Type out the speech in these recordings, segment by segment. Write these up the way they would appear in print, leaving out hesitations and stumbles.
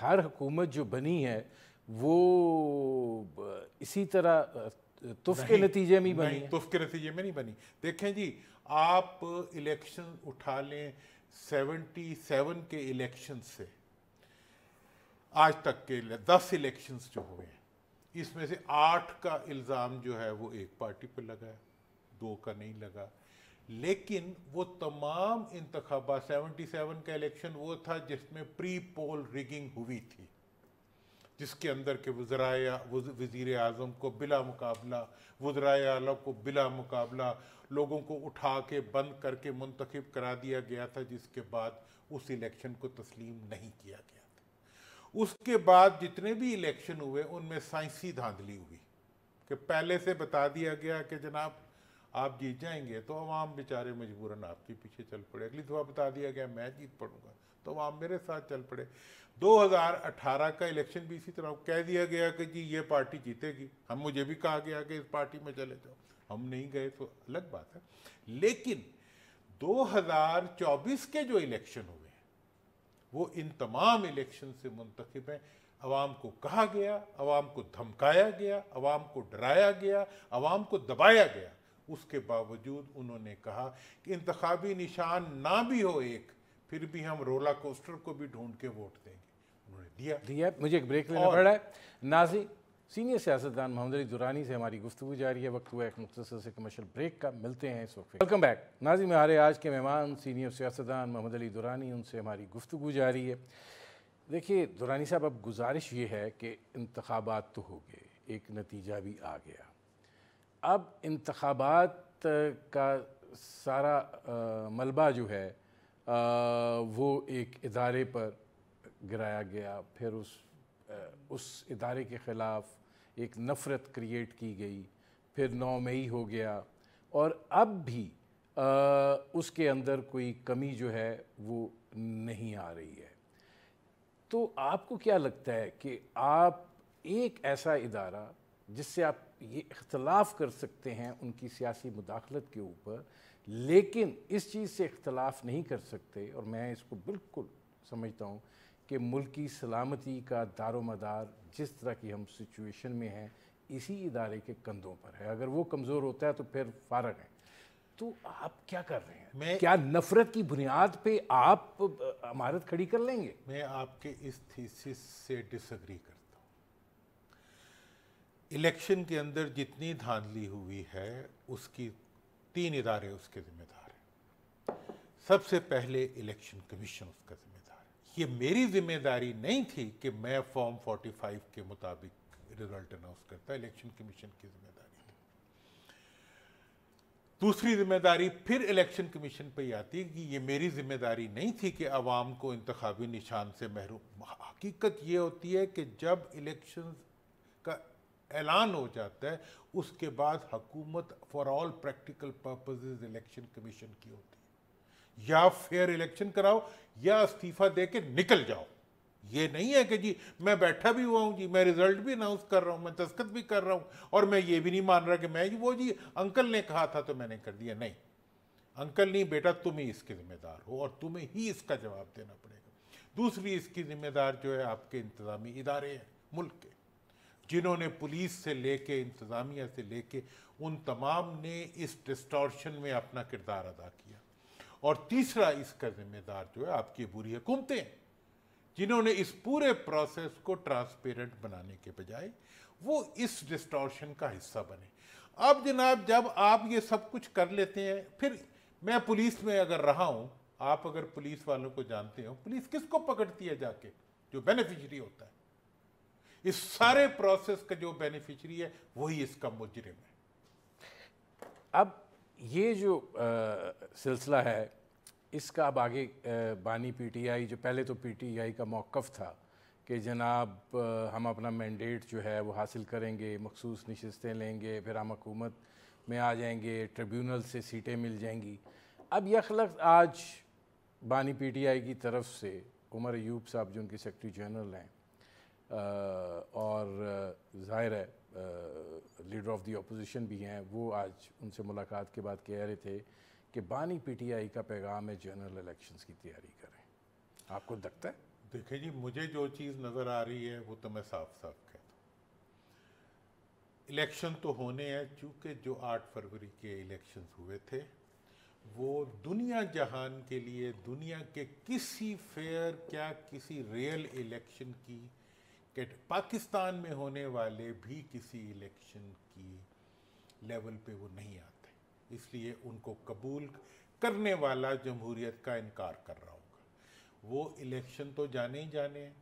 ہر حکومت جو بنی ہے وہ اسی طرح تف کے نتیجے میں بنی ہے؟ تف کے نتیجے میں نہیں بنی. دیکھیں جی آپ الیکشن اٹھا لیں 77 کے الیکشن سے آج تک کے 10 الیکشنز جو ہوئے ہیں اس میں سے 8 کا الزام جو ہے وہ ایک پارٹی پہ لگا ہے, 2 کا نہیں لگا. لیکن وہ تمام انتخابات 77 کا الیکشن وہ تھا جس میں پری پول ریگنگ ہوئی تھی, جس کے اندر کے وزیر اعظم کو بلا مقابلہ, وزرائے اعلیٰ کو بلا مقابلہ لوگوں کو اٹھا کے بند کر کے منتخب کرا دیا گیا تھا, جس کے بعد اس الیکشن کو تسلیم نہیں کیا گیا تھا. اس کے بعد جتنے بھی الیکشن ہوئے ان میں سائنسی دھاندلی ہوئی کہ پہلے سے بتا دیا گیا کہ جناب آپ جیت جائیں گے تو عوام بیچارے مجبوراً آپ کے پیچھے چل پڑے. اگلی دفعہ بتا دیا گیا میں جیت پڑوں گا تو عوام میرے ساتھ چل پڑے. 2018 کا الیکشن بھی اسی طرح کہہ دیا گیا کہ جی یہ پارٹی جیتے گی, مجھے بھی کہا گیا کہ اس پارٹی میں چلے جاؤ, ہم نہیں گئے تو الگ بات ہے. لیکن 2024 کے جو الیکشن ہوئے ہیں وہ ان تمام الیکشن سے منتخب ہیں. عوام کو کہا گیا, عوام کو دھمکایا گیا, عوام کو ڈرایا گیا, عوام کو دبایا گیا, اس کے باوجود انہوں نے کہا کہ انتخابی نشان نہ بھی ہو ایک پھر بھی ہم رولا کوسٹر کو بھی ڈھونڈ کے ووٹ دیں گے. انہوں نے دیا. مجھے ایک بریک لینا پڑ رہا ہے. ناظرین, سینئر سیاستدان محمد علی درانی سے ہماری گفتگو جاری ہے. وقت ہوا ایک مختصر سے کمرشل بریک کا, ملتے ہیں اس وقت. Welcome back. ناظرین, ہمارے آج کے مہمان سینئر سیاستدان محمد علی درانی, ان سے ہماری گفتگو جاری ہے. دیکھیے درانی صاحب, اب گزارش یہ ہے کہ انتخابات تو ہو گئے, ایک نتیجہ بھی آ گیا. اب انتخابات کا سارا ملبہ جو ہے وہ ایک ادارے پر گرایا گیا, پھر اس ادارے کے خلاف ایک نفرت کریٹ کی گئی, پھر 9 مئی ہو گیا, اور اب بھی اس کے اندر کوئی کمی جو ہے وہ نہیں آ رہی ہے. تو آپ کو کیا لگتا ہے کہ آپ ایک ایسا ادارہ جس سے آپ یہ اختلاف کر سکتے ہیں ان کی سیاسی مداخلت کے اوپر, لیکن اس چیز سے اختلاف نہیں کر سکتے, اور میں اس کو بالکل سمجھتا ہوں کہ ملک کی سلامتی کا دار و مدار جس طرح کی ہم سچویشن میں ہیں اسی ادارے کے کندھوں پر ہے, اگر وہ کمزور ہوتا ہے تو پھر فارغ ہیں. تو آپ کیا کر رہے ہیں؟ کیا نفرت کی بنیاد پہ آپ عمارت کھڑی کر لیں گے؟ میں آپ کے اس تھیسس سے ڈس ایگری کرتا ہوں. الیکشن کے اندر جتنی دھاندلی ہوئی ہے اس کی 3 ادارے اس کے ذمہ دار ہیں. سب سے پہلے الیکشن کمیشن اس کا ذمہ دار ہے. یہ میری ذمہ داری نہیں تھی کہ میں فارم 45 کے مطابق رزلٹ اناؤنس کرتا, الیکشن کمیشن کی ذمہ داری تھی. دوسری ذمہ داری پھر الیکشن کمیشن پہ ہی آتی ہے کہ یہ میری ذمہ داری نہیں تھی کہ عوام کو انتخابی نشان سے محروم. حقیقت یہ ہوتی ہے کہ جب الیکشن کا اعلان ہو جاتا ہے اس کے بعد حکومت for all practical purposes election commission کی ہوتی ہے. یا فیئر الیکشن کراؤ یا استعفیٰ دے کے نکل جاؤ. یہ نہیں ہے کہ جی میں بیٹھا بھی ہوا ہوں, جی میں رزلٹ بھی اناؤنس کر رہا ہوں, میں دستخط بھی کر رہا ہوں, اور میں یہ بھی نہیں مان رہا کہ میں وہ جی انکل نے کہا تھا تو میں نے کر دیا. نہیں, انکل نہیں بیٹا, تم ہی اس کے ذمہ دار ہو اور تمہیں ہی اس کا جواب دینا پڑے گا. دوسری اس کی ذمہ دار جو ہے آپ کے انتظامی ادارے ہیں ملک کے, جنہوں نے پولیس سے لے کے انتظامیہ سے لے کے ان تمام نے اس ڈسٹارشن میں اپنا کردار ادا کیا. اور تیسرا اس کا ذمہ دار جو ہے آپ کی بری حکومتیں, جنہوں نے اس پورے پروسیس کو ٹرانسپیرنٹ بنانے کے بجائے وہ اس ڈسٹارشن کا حصہ بنے. اب جناب جب آپ یہ سب کچھ کر لیتے ہیں, پھر میں پولیس میں اگر رہا ہوں, آپ اگر پولیس والوں کو جانتے ہو, پولیس کس کو پکڑتی ہے جا کے؟ جو بینیفیشری ہوتا ہے. اس سارے پروسیس کا جو بینیفیشری ہے وہی اس کا مجرم ہے. اب یہ جو سلسلہ ہے اس کا اب آگے بانی پی ٹی آئی, جو پہلے تو پی ٹی آئی کا موقف تھا کہ جناب ہم اپنا مینڈیٹ جو ہے وہ حاصل کریں گے, مخصوص نشستیں لیں گے, پھر ہم حکومت میں آ جائیں گے, ٹریبیونل سے سیٹیں مل جائیں گی. اب یکلخت آج بانی پی ٹی آئی کی طرف سے عمر ایوب صاحب جو ان کے سیکرٹری جنرل ہیں, اور ظاہر ہے لیڈر آف دی اپوزیشن بھی ہیں, وہ آج ان سے ملاقات کے بعد کہہ رہے تھے کہ بانی پی ٹی آئی کا پیغام ہے جنرل الیکشنز کی تیاری کریں. آپ کو لگتا ہے؟ دیکھیں جی، مجھے جو چیز نظر آ رہی ہے وہ تو میں صاف صاف کہتا ہوں، الیکشن تو ہونے ہیں، چونکہ جو 8 فروری کے الیکشنز ہوئے تھے وہ دنیا جہان کے لیے دنیا کے کسی فیئر کیا کسی ریئل الیکشن کی پاکستان میں ہونے والے بھی کسی الیکشن کی لیول پہ وہ نہیں آتے، اس لیے ان کو قبول کرنے والا جمہوریت کا انکار کر رہا ہوگا۔ وہ الیکشن تو جانے ہی جانے ہیں،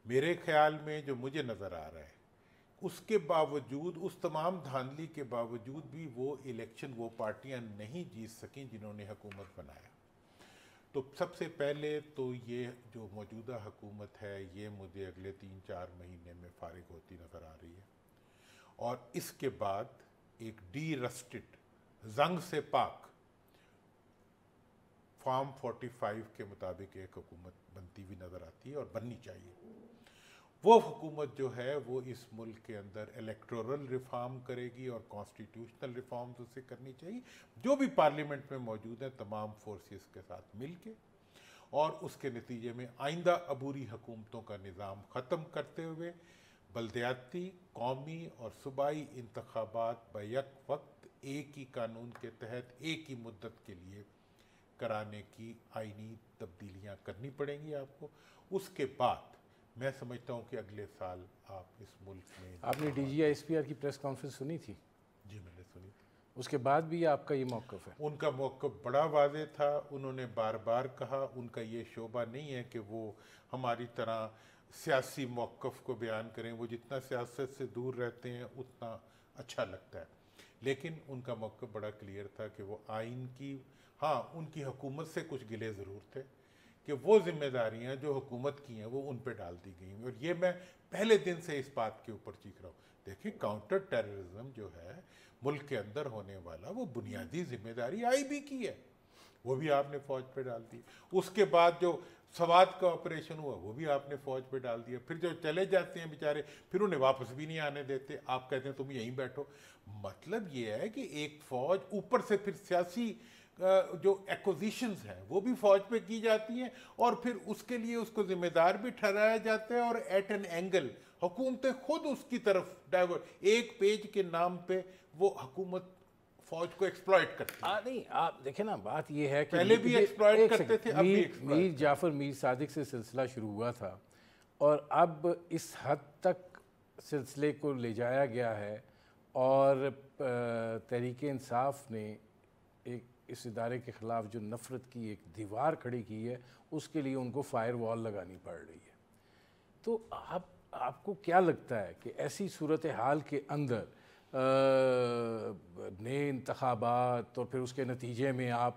میرے خیال میں جو مجھے نظر آ رہا ہے اس کے باوجود، اس تمام دھاندلی کے باوجود بھی وہ الیکشن وہ پارٹیاں نہیں جیت سکیں جنہوں نے حکومت بنایا۔ تو سب سے پہلے تو یہ جو موجودہ حکومت ہے یہ مجھے اگلے 3-4 مہینے میں فارغ ہوتی نظر آ رہی ہے، اور اس کے بعد ایک ڈی رسٹڈ، زنگ سے پاک فارم 45 کے مطابق ایک حکومت بنتی ہوئی نظر آتی ہے اور بننی چاہیے۔ وہ حکومت جو ہے وہ اس ملک کے اندر الیکٹورل ریفارم کرے گی اور کانسٹیٹیوشنل ریفارمز اسے کرنی چاہیے، جو بھی پارلیمنٹ میں موجود ہیں تمام فورسز کے ساتھ مل کے، اور اس کے نتیجے میں آئندہ عبوری حکومتوں کا نظام ختم کرتے ہوئے بلدیاتی، قومی اور صوبائی انتخابات بیک وقت ایک ہی قانون کے تحت ایک ہی مدت کے لیے کرانے کی آئینی تبدیلیاں کرنی پڑیں گی آپ کو۔ اس کے بعد میں سمجھتا ہوں کہ اگلے سال آپ اس ملک میں، آپ نے D G I S P R کی پریس کانفرنس سنی تھی؟ جی میں نے سنی تھی، اس کے بعد بھی آپ کا یہ موقف ہے؟ ان کا موقف بڑا واضح تھا، انہوں نے بار بار کہا، ان کا یہ شعبہ نہیں ہے کہ وہ ہماری طرح سیاسی موقف کو بیان کریں، وہ جتنا سیاست سے دور رہتے ہیں اتنا اچھا لگتا ہے، لیکن ان کا موقف بڑا کلیئر تھا کہ وہ آئین کی، ہاں ان کی حکومت سے کچھ گلے ضرور تھے کہ وہ ذمہ داریاں جو حکومت کی ہیں وہ ان پہ ڈال دی گئی ہیں، اور یہ میں پہلے دن سے اس بات کے اوپر چیخ رہا ہوں۔ دیکھیں، کاؤنٹر ٹیررزم جو ہے ملک کے اندر ہونے والا، وہ بنیادی ذمہ داری آئی بی کی ہے، وہ بھی آپ نے فوج پہ ڈال دی۔ اس کے بعد جو سوات کا آپریشن ہوا وہ بھی آپ نے فوج پہ ڈال دیا، پھر جو چلے جاتے ہیں بیچارے پھر انہیں واپس بھی نہیں آنے دیتے، آپ کہتے ہیں تم یہیں بیٹھو۔ مطلب یہ ہے کہ ایک فوج اوپر سے پھر سیاسی جو ایکوزیشنز ہیں وہ بھی فوج پہ کی جاتی ہیں، اور پھر اس کے لیے اس کو ذمہ دار بھی ٹھہرایا جاتا ہے، اور ایٹ این اینگل حکومتیں خود اس کی طرف ڈائیورٹ، ایک پیج کے نام پہ وہ حکومت فوج کو ایکسپلائٹ کرتی ہے۔ نہیں، آپ دیکھیں نا، بات یہ ہے کہ پہلے بھی ایکسپلائٹ کرتے تھے، اب بھی ایکسپلائٹ۔ میر جعفر میر صادق سے سلسلہ شروع ہوا تھا، اور اب اس حد تک سلسلے کو لے جایا گیا ہے، اور تحریک انصاف نے ایک اس ادارے کے خلاف جو نفرت کی ایک دیوار کھڑی کی ہے، اس کے لیے ان کو فائر وال لگانی پڑ رہی ہے۔ تو آپ کو کیا لگتا ہے کہ ایسی صورتحال کے اندر نئے انتخابات اور پھر اس کے نتیجے میں آپ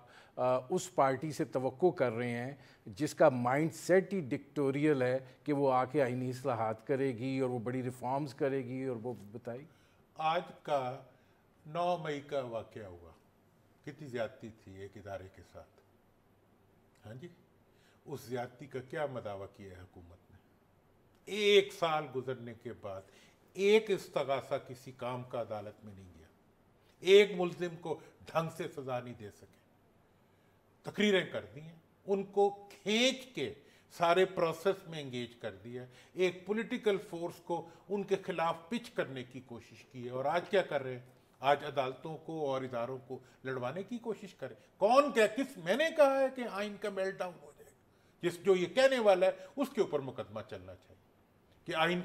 اس پارٹی سے توقع کر رہے ہیں جس کا مائنڈ سیٹ ہی ڈکٹوریل ہے کہ وہ آ کے آئینی اصلاحات کرے گی اور وہ بڑی ریفارمز کرے گی، اور وہ بتائی؟ آج کا 9 مئی کا واقعہ ہوا، کتنی زیادتی تھی ایک ادارے کے ساتھ، ہاں جی، اس زیادتی کا کیا مداوع کیا ہے حکومت نے؟ 1 سال گزرنے کے بعد ایک استغاثہ کسی کام کا عدالت میں نہیں گیا، ایک ملزم کو ڈھنگ سے سزا نہیں دے سکے، تقریریں کر دی ہیں، ان کو کھینچ کے سارے پروسیس میں انگیج کر دیا ہے، ایک پولیٹیکل فورس کو ان کے خلاف پچ کرنے کی کوشش کی ہے، اور آج کیا کر رہے ہیں؟ آج عدالتوں کو اور اداروں کو لڑوانے کی کوشش کریں۔ کون کیا کس میں نے کہا ہے کہ آئین کا میلٹ ڈاؤن ہو جائے گا؟ جس جو یہ کہنے والا ہے اس کے اوپر مقدمہ چلنا چاہیے کہ آئین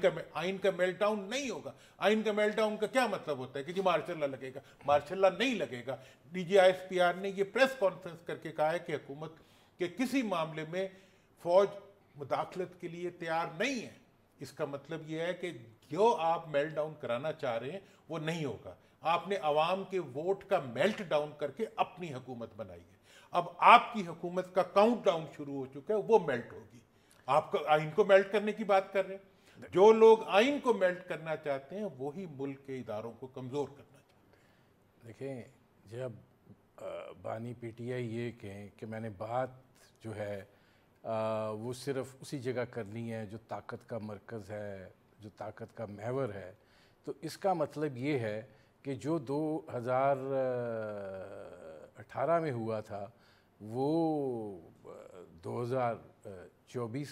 کا میلٹ ڈاؤن نہیں ہوگا۔ آئین کا میلٹ ڈاؤن کا کیا مطلب ہوتا ہے کہ جی مارشل لا لگے گا؟ مارشل لا نہیں لگے گا۔ D G I S P R نے یہ پریس کانفرنس کر کے کہا ہے کہ حکومت کے کسی معاملے میں فوج مداخلت کے لیے تیار نہیں ہے۔ اس کا مطلب یہ ہے کہ جو آپ میلٹ ڈاؤن کرانا چاہ رہے ہیں وہ نہیں ہوگا۔ آپ نے عوام کے ووٹ کا میلٹ ڈاؤن کر کے اپنی حکومت بنائی ہے، اب آپ کی حکومت کا کاؤنٹ ڈاؤن شروع ہو چکا ہے، وہ میلٹ ہوگی۔ آپ کا آئین کو میلٹ کرنے کی بات کر رہے ہیں، جو لوگ آئین کو میلٹ کرنا چاہتے ہیں وہی ملک کے اداروں کو کمزور کرنا چاہتے ہیں۔ دیکھیں، جب بانی پی ٹی آئی یہ کہیں کہ میں نے بات جو ہے وہ صرف اسی جگہ کرنی ہے جو طاقت کا مرکز ہے، جو طاقت کا محور ہے، تو اس کا مطلب یہ ہے کہ جو 2018 میں ہوا تھا وہ 2024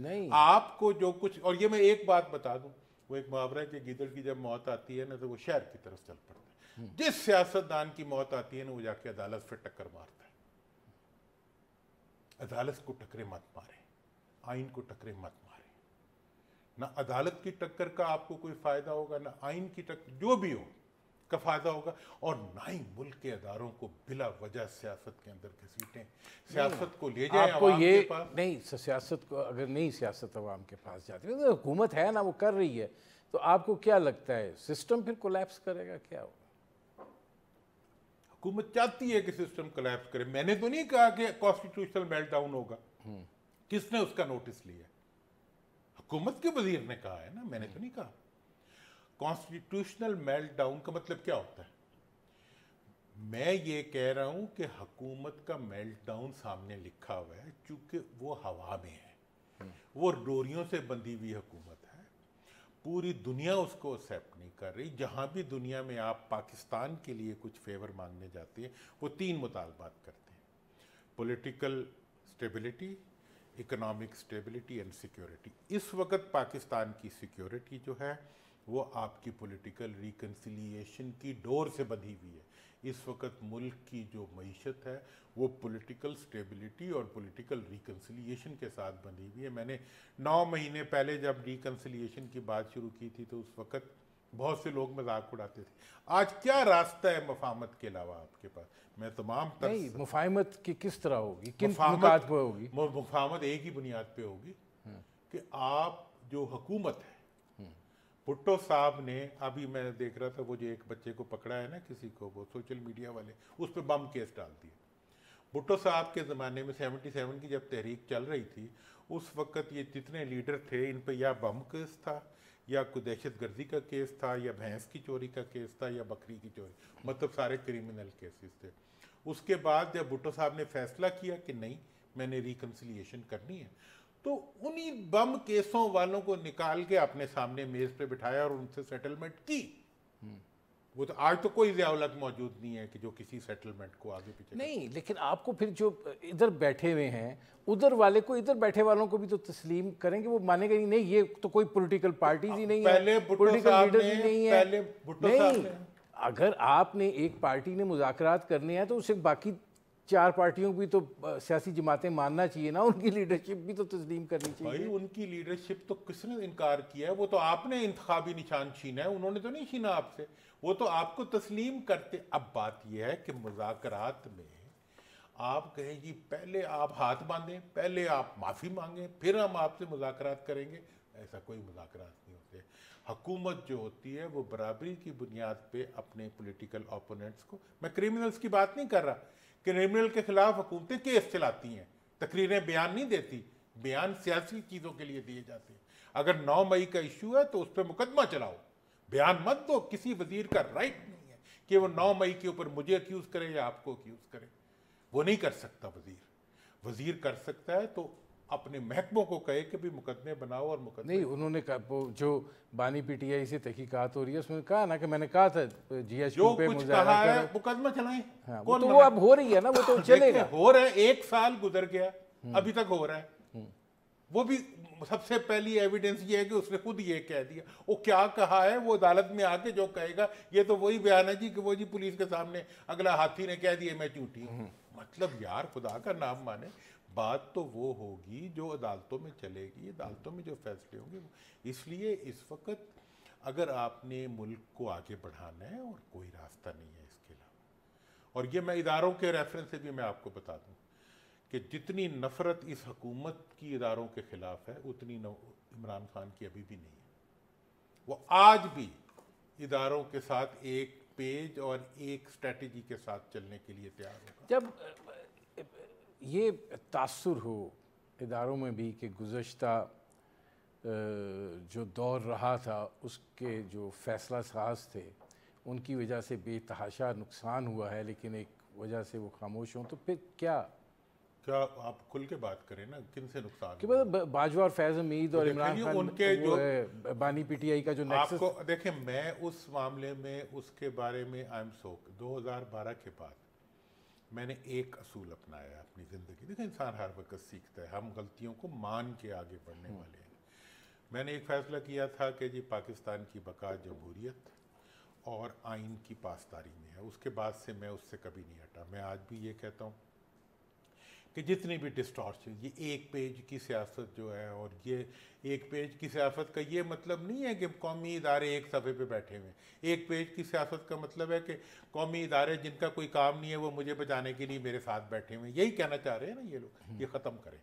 نہیں آپ کو جو کچھ، اور یہ میں ایک بات بتا دوں، وہ ایک محاورہ ہے کہ گیدڑ کی جب موت آتی ہے نا تو وہ شہر کی طرف چل پڑتا ہے. جس سیاستدان کی موت آتی ہے نا وہ جا کے عدالت سے ٹکر مارتا ہے. عدالت کو ٹکرے مت مارے، آئین کو ٹکرے مت مارے. نہ عدالت کی ٹکر کا آپ کو کوئی فائدہ ہوگا، نہ آئین کی ٹکر جو بھی ہو کا فائدہ ہوگا، اور نہ ہی ملک کے اداروں کو بلا وجہ سیاست کے اندر گھسیٹیں. سیاست کو لے جائیں آپ کو عوام یہ کے پاس. نہیں، سیاست کو اگر نہیں سیاست عوام کے پاس جاتی ہے تو حکومت ہے نا وہ کر رہی ہے، تو آپ کو کیا لگتا ہے سسٹم پھر کولیپس کرے گا؟ کیا ہوگا؟ حکومت چاہتی ہے کہ سسٹم کولیپس کرے. میں نے تو نہیں کہا کہ کانسٹیٹیوشنل میلٹ ڈاؤن ہوگا. کس نے اس کا نوٹس لیا؟ حکومت کے وزیر نے کہا ہے نا، میں نے تو نہیں کہا. کانسٹیٹیوشنل میلٹ ڈاؤن کا مطلب کیا ہوتا ہے؟ میں یہ کہہ رہا ہوں کہ حکومت کا میلٹ ڈاؤن سامنے لکھا ہوا ہے، چونکہ وہ ہوا میں ہے، وہ ڈوریوں سے بندھی ہوئی حکومت ہے. پوری دنیا اس کو ایکسیپٹ نہیں کر رہی. جہاں بھی دنیا میں آپ پاکستان کے لیے کچھ فیور مانگنے جاتے ہیں وہ 3 مطالبات کرتے ہیں: political stability, economic stability and security. اس وقت پاکستان کی سیکیورٹی جو ہے وہ آپ کی پولیٹیکل ریکنسیلیشن کی ڈور سے بندھی ہوئی ہے. اس وقت ملک کی جو معیشت ہے وہ پولیٹیکل سٹیبلٹی اور پولیٹیکل ریکنسیلیشن کے ساتھ بندھی ہوئی ہے. میں نے 9 مہینے پہلے جب ریکنسیلیشن کی بات شروع کی تھی تو اس وقت بہت سے لوگ مذاق اڑاتے تھے. آج کیا راستہ ہے مفاہمت کے علاوہ آپ کے پاس؟ میں تمام نہیں، مفاہمت کی کس طرح ہوگی، کن نکات پہ ہوگی؟ مفاہمت ایک ہی بنیاد پہ ہوگی کہ آپ جو حکومت ہے، بھٹو صاحب نے ابھی میں دیکھ رہا تھا وہ جو ایک بچے کو پکڑا ہے نا کسی کو، وہ سوشل میڈیا والے اس پہ بم کیس ڈال دیے. بھٹو صاحب کے زمانے میں 77 کی جب تحریک چل رہی تھی اس وقت یہ جتنے لیڈر تھے ان پہ یا بم کیس تھا یا کوئی دہشت گردی کا کیس تھا یا بھینس کی چوری کا کیس تھا یا بکری کی چوری، مطلب سارے کریمنل کیسز تھے. اس کے بعد جب بھٹو صاحب نے فیصلہ کیا کہ نہیں میں نے ریکنسیلیشن کرنی ہے تو انہی بم کیسوں والوں کو نکال کے اپنے سامنے میز پہ بٹھایا اور ان سے سیٹلمنٹ کی. وہ تو آج تو کوئی ضیاء الحق موجود نہیں ہے کہ جو کسی سیٹلمنٹ کو آگے پیچھے نہیں، لیکن آپ کو پھر جو ادھر بیٹھے ہوئے ہیں ادھر والے کو، ادھر بیٹھے والوں کو بھی تو تسلیم کریں گے. وہ مانے گا نہیں یہ تو کوئی پولیٹیکل پارٹیز ہی نہیں ہے، پہلے پولیٹیکل لیڈر ہی نہیں ہے. پہلے بھٹو صاحب نہیں، نے اگر آپ نے ایک پارٹی نے مذاکرات کرنے ہیں تو اسے باقی 4 پارٹیوں کو بھی تو سیاسی جماعتیں ماننا چاہیے نا، ان کی لیڈرشپ بھی تو تسلیم کرنی چاہیے. بھائی ان کی لیڈرشپ تو کس نے انکار کیا ہے؟ وہ تو آپ نے انتخابی نشان چھینا ہے، انہوں نے تو نہیں چھینا آپ سے. وہ تو آپ کو تسلیم کرتے. اب بات یہ ہے کہ مذاکرات میں آپ کہیں جی پہلے آپ ہاتھ باندھیں، پہلے آپ معافی مانگیں، پھر ہم آپ سے مذاکرات کریں گے. ایسا کوئی مذاکرات نہیں ہوتے. حکومت جو ہوتی ہے وہ برابری کی بنیاد پہ اپنے پولیٹیکل اوپوننٹس کو، میں کریمنلز کی بات نہیں کر رہا، کریمنل کے خلاف حکومتیں کیس چلاتی ہیں، تقریریں بیان نہیں دیتی. بیان سیاسی چیزوں کے لیے دیے جاتے ہیں. اگر 9 مئی کا ایشو ہے تو اس پہ مقدمہ چلاؤ، بیان مت دو. کسی وزیر کا رائٹ نہیں ہے کہ وہ 9 مئی کے اوپر مجھے اکیوز کرے یا آپ کو اکیوز کرے. وہ نہیں کر سکتا. وزیر کر سکتا ہے تو اپنے محکموں کو کہے کہ بھی مقدمے بناؤ اور مقدمے. نہیں، انہوں نے کہا جو بانی پی ٹی آئی سے تحقیقات ہو رہی ہے اس میں کہا نا کہ میں نے کہا تھا جی ایچ جو پہ کچھ مظاہرہ کہا ہے کرو. مقدمہ چلائیں. ہاں، وہ تو وہ اب ہو رہی ہے نا، وہ تو چلے گا. ہو رہا ہے، 1 سال گزر گیا ابھی تک ہو رہا ہے. وہ بھی سب سے پہلی ایویڈنس یہ ہے کہ اس نے خود یہ کہہ دیا. وہ کیا کہا ہے وہ عدالت میں آ کے جو کہے گا یہ تو وہی بیان ہے جی کہ وہ جی پولیس کے سامنے اگلا ہاتھی نے کہہ دیا میں جھوٹی ہوں. مطلب یار خدا کا نام مانے. بات تو وہ ہوگی جو عدالتوں میں چلے گی، عدالتوں میں جو فیصلے ہوں گے. اس لیے اس وقت اگر آپ نے ملک کو آگے بڑھانا ہے اور کوئی راستہ نہیں ہے اس کے علاوہ. اور یہ میں اداروں کے ریفرنس سے بھی میں آپ کو بتا دوں کہ جتنی نفرت اس حکومت کی اداروں کے خلاف ہے اتنی عمران خان کی ابھی بھی نہیں ہے. وہ آج بھی اداروں کے ساتھ ایک پیج اور ایک اسٹریٹجی کے ساتھ چلنے کے لیے تیار ہوگا. جب یہ تاثر ہو اداروں میں بھی کہ گزشتہ جو دور رہا تھا اس کے جو فیصلہ ساز تھے ان کی وجہ سے بے تحاشا نقصان ہوا ہے لیکن ایک وجہ سے وہ خاموش ہوں، تو پھر کیا آپ کھل کے بات کریں نا کن سے نقصان کہ باجوہ اور فیض حمید اور عمران خان ان کے جو بانی پی ٹی آئی کا جو آپ کو دیکھیں، میں اس معاملے میں اس کے بارے میں 2012 کے بعد میں نے ایک اصول اپنایا اپنی زندگی. دیکھیں انسان ہر وقت سیکھتا ہے, ہم غلطیوں کو مان کے آگے بڑھنے والے ہیں. میں نے ایک فیصلہ کیا تھا کہ جی پاکستان کی بقا جمہوریت اور آئین کی پاسداری میں ہے. اس کے بعد سے میں اس سے کبھی نہیں ہٹا. میں آج بھی یہ کہتا ہوں کہ جتنی بھی ڈسٹارشن, یہ ایک پیج کی سیاست جو ہے, اور یہ ایک پیج کی سیاست کا یہ مطلب نہیں ہے کہ قومی ادارے ایک صفحے پہ بیٹھے ہوئے ہیں. ایک پیج کی سیاست کا مطلب ہے کہ قومی ادارے جن کا کوئی کام نہیں ہے وہ مجھے بچانے کے لیے میرے ساتھ بیٹھے ہوئے ہیں. یہی کہنا چاہ رہے ہیں نا یہ لوگ. یہ ختم کریں,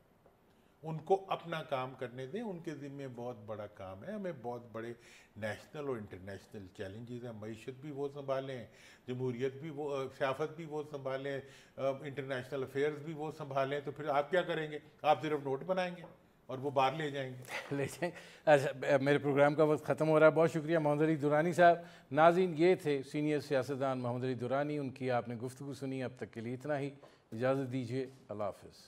ان کو اپنا کام کرنے دیں. ان کے ذمے بہت بڑا کام ہے. ہمیں بہت بڑے نیشنل اور انٹرنیشنل چیلنجز ہیں. معیشت بھی وہ سنبھالیں, جمہوریت بھی وہ, سیاست بھی وہ سنبھالیں, انٹرنیشنل افیئرز بھی وہ سنبھالیں. تو پھر آپ کیا کریں گے؟ آپ صرف نوٹ بنائیں گے اور وہ باہر لے جائیں گے. اچھا, میرے پروگرام کا وقت ختم ہو رہا ہے. بہت شکریہ محمد علی درانی صاحب. ناظرین, یہ تھے سینئر سیاستدان محمد علی درانی. ان کی آپ نے گفتگو سنی. اب تک کے لیے اتنا ہی. اجازت دیجیے. اللہ حافظ.